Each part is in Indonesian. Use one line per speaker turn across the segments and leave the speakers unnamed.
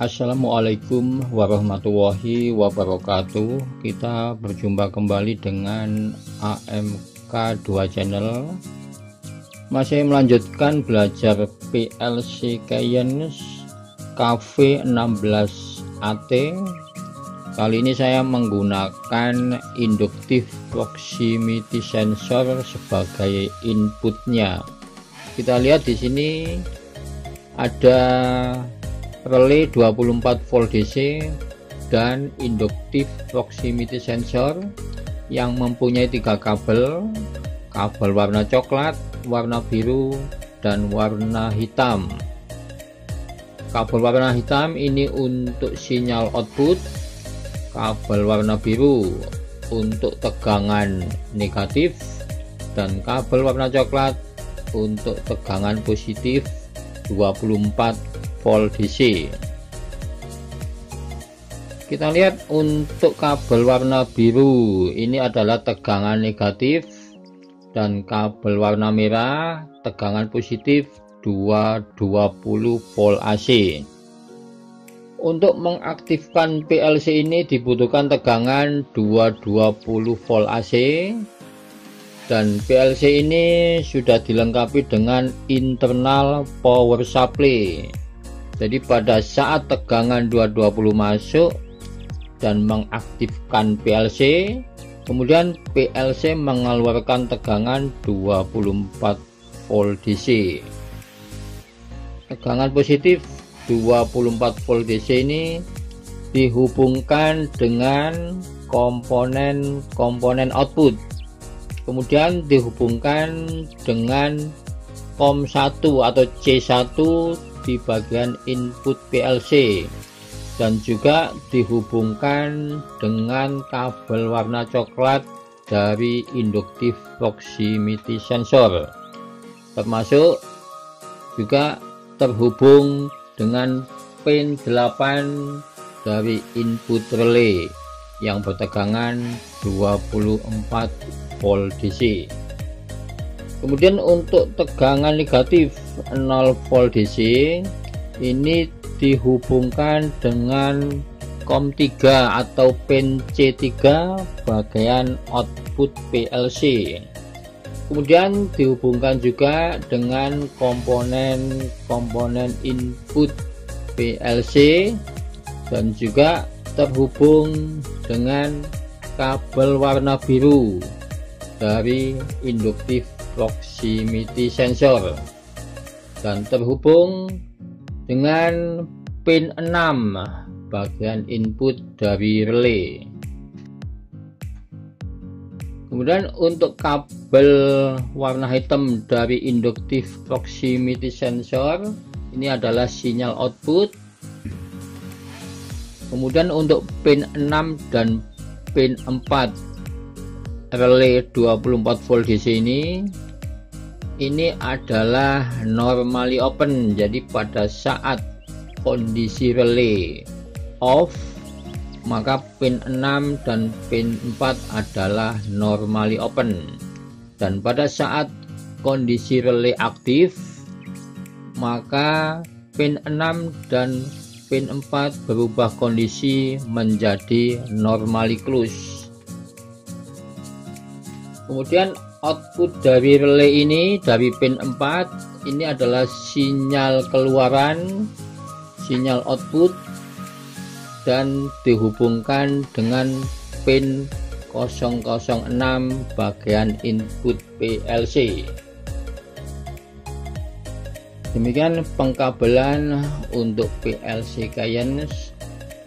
Assalamualaikum warahmatullahi wabarakatuh. Kita berjumpa kembali dengan AMK2 channel. Masih melanjutkan belajar PLC Cayenne KV16AT. Kali ini saya menggunakan inductive proximity sensor sebagai inputnya. Kita lihat di sini ada relay 24 volt DC dan inductive proximity sensor yang mempunyai 3 kabel warna coklat, warna biru, dan warna hitam. Kabel warna hitam ini untuk sinyal output, kabel warna biru untuk tegangan negatif, dan kabel warna coklat untuk tegangan positif 24 volt DC. Kita lihat untuk kabel warna biru ini adalah tegangan negatif, dan kabel warna merah tegangan positif 220 volt AC. Untuk mengaktifkan PLC ini dibutuhkan tegangan 220 volt AC, dan PLC ini sudah dilengkapi dengan internal power supply. Jadi pada saat tegangan 220 masuk dan mengaktifkan PLC, kemudian PLC mengeluarkan tegangan 24 volt DC. Tegangan positif 24 volt DC ini dihubungkan dengan komponen output, kemudian dihubungkan dengan COM1 atau C1 di bagian input PLC, dan juga dihubungkan dengan kabel warna coklat dari inductive proximity sensor, termasuk juga terhubung dengan pin 8 dari input relay yang bertegangan 24 volt DC. Kemudian untuk tegangan negatif 0 volt DC ini dihubungkan dengan COM3 atau pin C3 bagian output PLC. Kemudian dihubungkan juga dengan komponen input PLC, dan juga terhubung dengan kabel warna biru dari inductive proximity sensor, dan terhubung dengan pin 6 bagian input dari relay. Kemudian untuk kabel warna hitam dari inductive proximity sensor ini adalah sinyal output. Kemudian untuk pin 6 dan pin 4 relay 24 volt DC ini adalah normally open. Jadi pada saat kondisi relay off, maka pin 6 dan pin 4 adalah normally open, dan pada saat kondisi relay aktif, maka pin 6 dan pin 4 berubah kondisi menjadi normally close. Kemudian output dari relay ini dari pin 4 ini adalah sinyal keluaran, sinyal output, dan dihubungkan dengan pin 006 bagian input PLC. Demikian pengkabelan untuk PLC Cayenne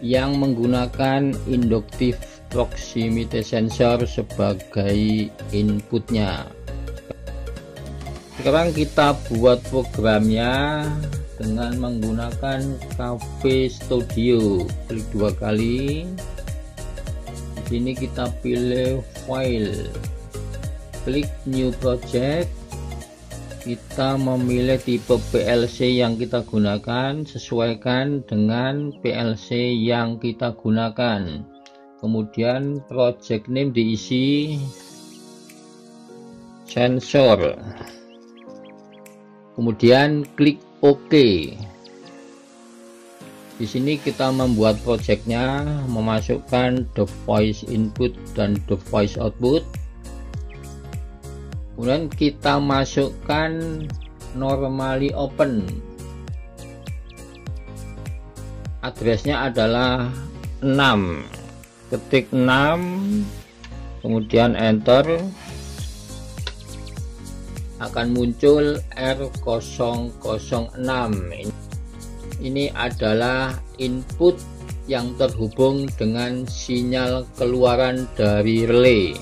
yang menggunakan inductive proximity sensor sebagai inputnya. Sekarang kita buat programnya dengan menggunakan KV Studio. Klik 2 kali. Di sini kita pilih file, klik new project. Kita memilih tipe PLC yang kita gunakan, sesuaikan dengan PLC yang kita gunakan. Kemudian project name diisi sensor, kemudian klik OK. Di sini kita membuat projectnya, memasukkan device input dan device output. Kemudian kita masukkan normally open. Addressnya adalah 6. Ketik 6, kemudian enter. Akan muncul R006. Ini adalah input yang terhubung dengan sinyal keluaran dari relay.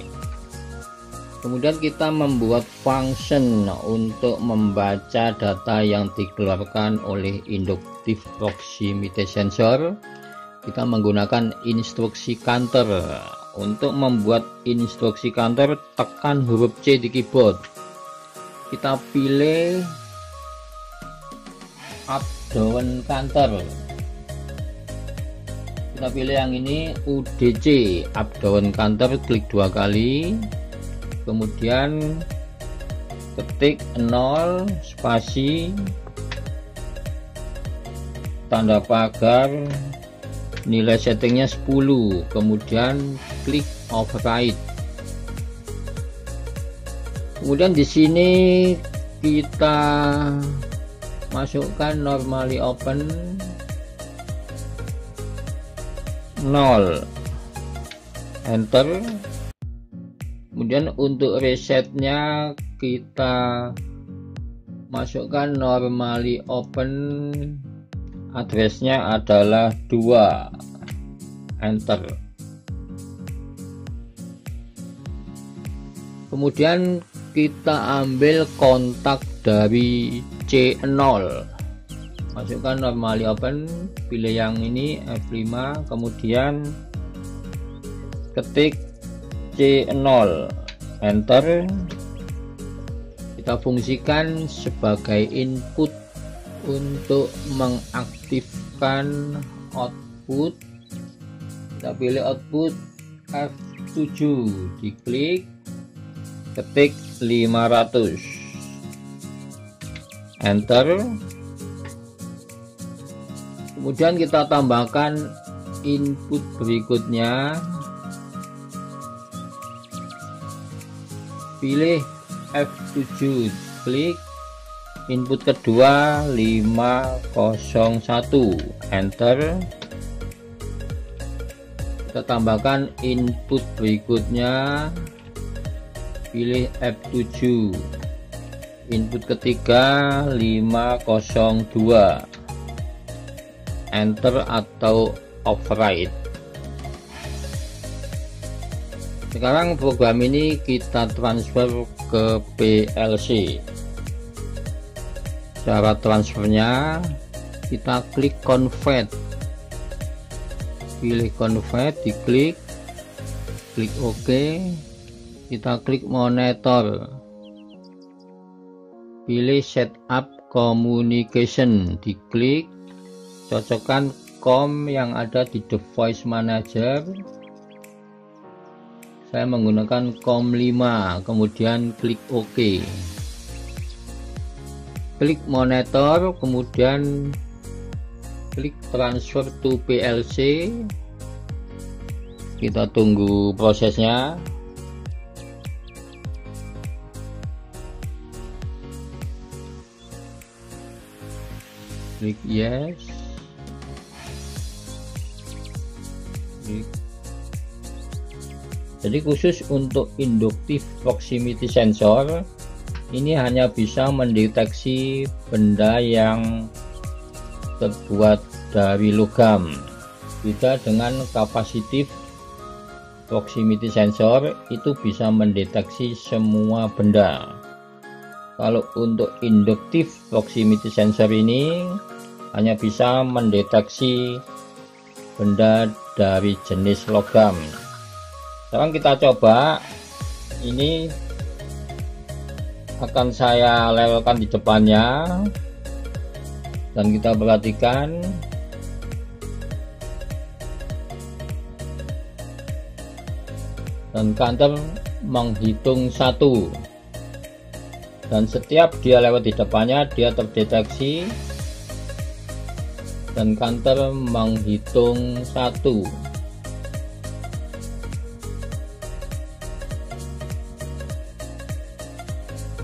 Kemudian kita membuat function untuk membaca data yang dikeluarkan oleh inductive proximity sensor. Kita menggunakan instruksi counter. Untuk membuat instruksi counter, tekan huruf C di keyboard. Kita pilih up down counter. Kita pilih yang ini UDC, up down counter, klik 2 kali. Kemudian ketik 0 spasi tanda pagar, nilai settingnya 10, kemudian klik override. Kemudian di sini kita masukkan normally open 0, enter. Kemudian untuk resetnya kita masukkan normally open, addressnya adalah 2, enter. Kemudian kita ambil kontak dari C0, masukkan normally open, pilih yang ini F5, kemudian ketik C0, enter. Kita fungsikan sebagai input untuk mengaktifkan output. Kita pilih output F7, diklik, ketik 500, enter. Kemudian kita tambahkan input berikutnya, pilih F7, klik, input kedua 501, enter. Kita tambahkan input berikutnya, pilih F7, input ketiga 502, enter atau override. Sekarang program ini kita transfer ke PLC. Cara transfernya, kita klik convert, pilih convert, diklik, klik OK. Kita klik monitor, pilih setup communication, diklik, cocokkan COM yang ada di device manager. Saya menggunakan COM 5, kemudian klik OK. Klik monitor, kemudian klik transfer to PLC. Kita tunggu prosesnya. Klik yes, klik. Jadi khusus untuk inductive proximity sensor ini hanya bisa mendeteksi benda yang terbuat dari logam. Beda dengan capacitive proximity sensor, itu bisa mendeteksi semua benda. Kalau untuk inductive proximity sensor ini hanya bisa mendeteksi benda dari jenis logam. Sekarang kita coba, ini akan saya levelkan di depannya dan kita perhatikan dan counter menghitung 1, dan setiap dia lewat di depannya dia terdeteksi dan counter menghitung 1.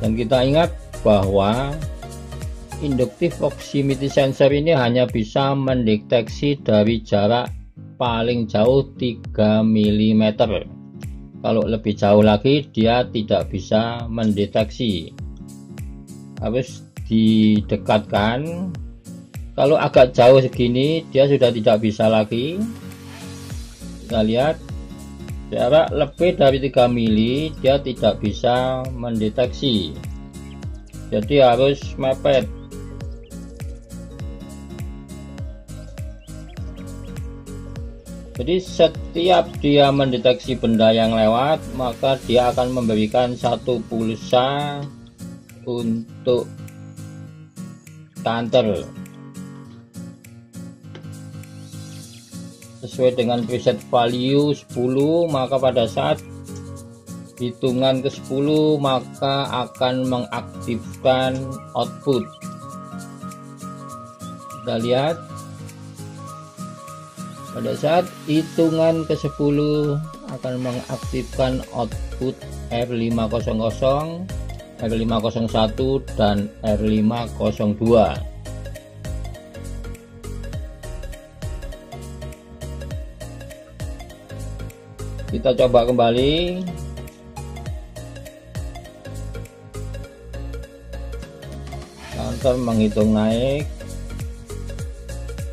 Dan kita ingat bahwa inductive proximity sensor ini hanya bisa mendeteksi dari jarak paling jauh 3 mm. Kalau lebih jauh lagi dia tidak bisa mendeteksi, harus didekatkan. Kalau agak jauh segini dia sudah tidak bisa lagi. Kita lihat jarak lebih dari 3 mili dia tidak bisa mendeteksi, jadi harus mepet. Jadi setiap dia mendeteksi benda yang lewat, maka dia akan memberikan 1 pulsa untuk counter sesuai dengan preset value 10. Maka pada saat hitungan ke-10 maka akan mengaktifkan output. Kita lihat pada saat hitungan ke-10 akan mengaktifkan output R500, R501 dan R502. Kita coba kembali. Counter menghitung naik.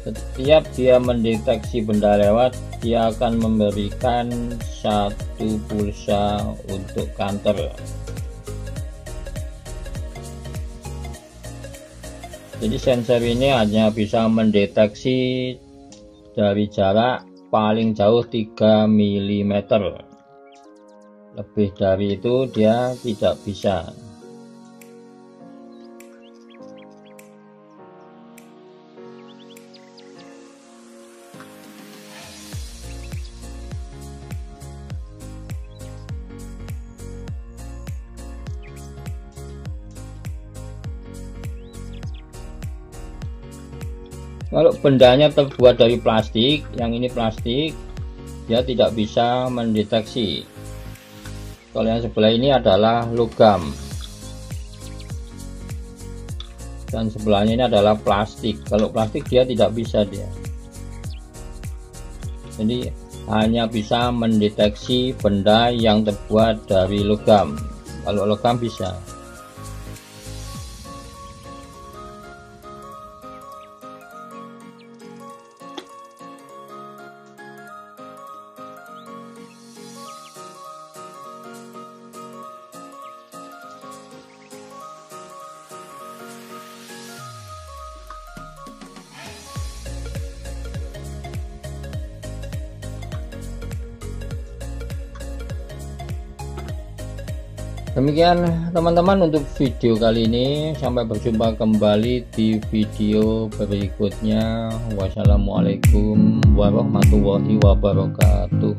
Setiap dia mendeteksi benda lewat, dia akan memberikan 1 pulsa untuk counter. Jadi sensor ini hanya bisa mendeteksi dari jarak paling jauh 3 mm. Lebih dari itu dia tidak bisa. Kalau bendanya terbuat dari plastik, yang ini plastik, dia tidak bisa mendeteksi. Kalau yang sebelah ini adalah logam, dan sebelahnya ini adalah plastik. Kalau plastik dia tidak bisa dia. Jadi hanya bisa mendeteksi benda yang terbuat dari logam. Kalau logam bisa. Demikian teman-teman untuk video kali ini. Sampai berjumpa kembali di video berikutnya. Wassalamualaikum warahmatullahi wabarakatuh.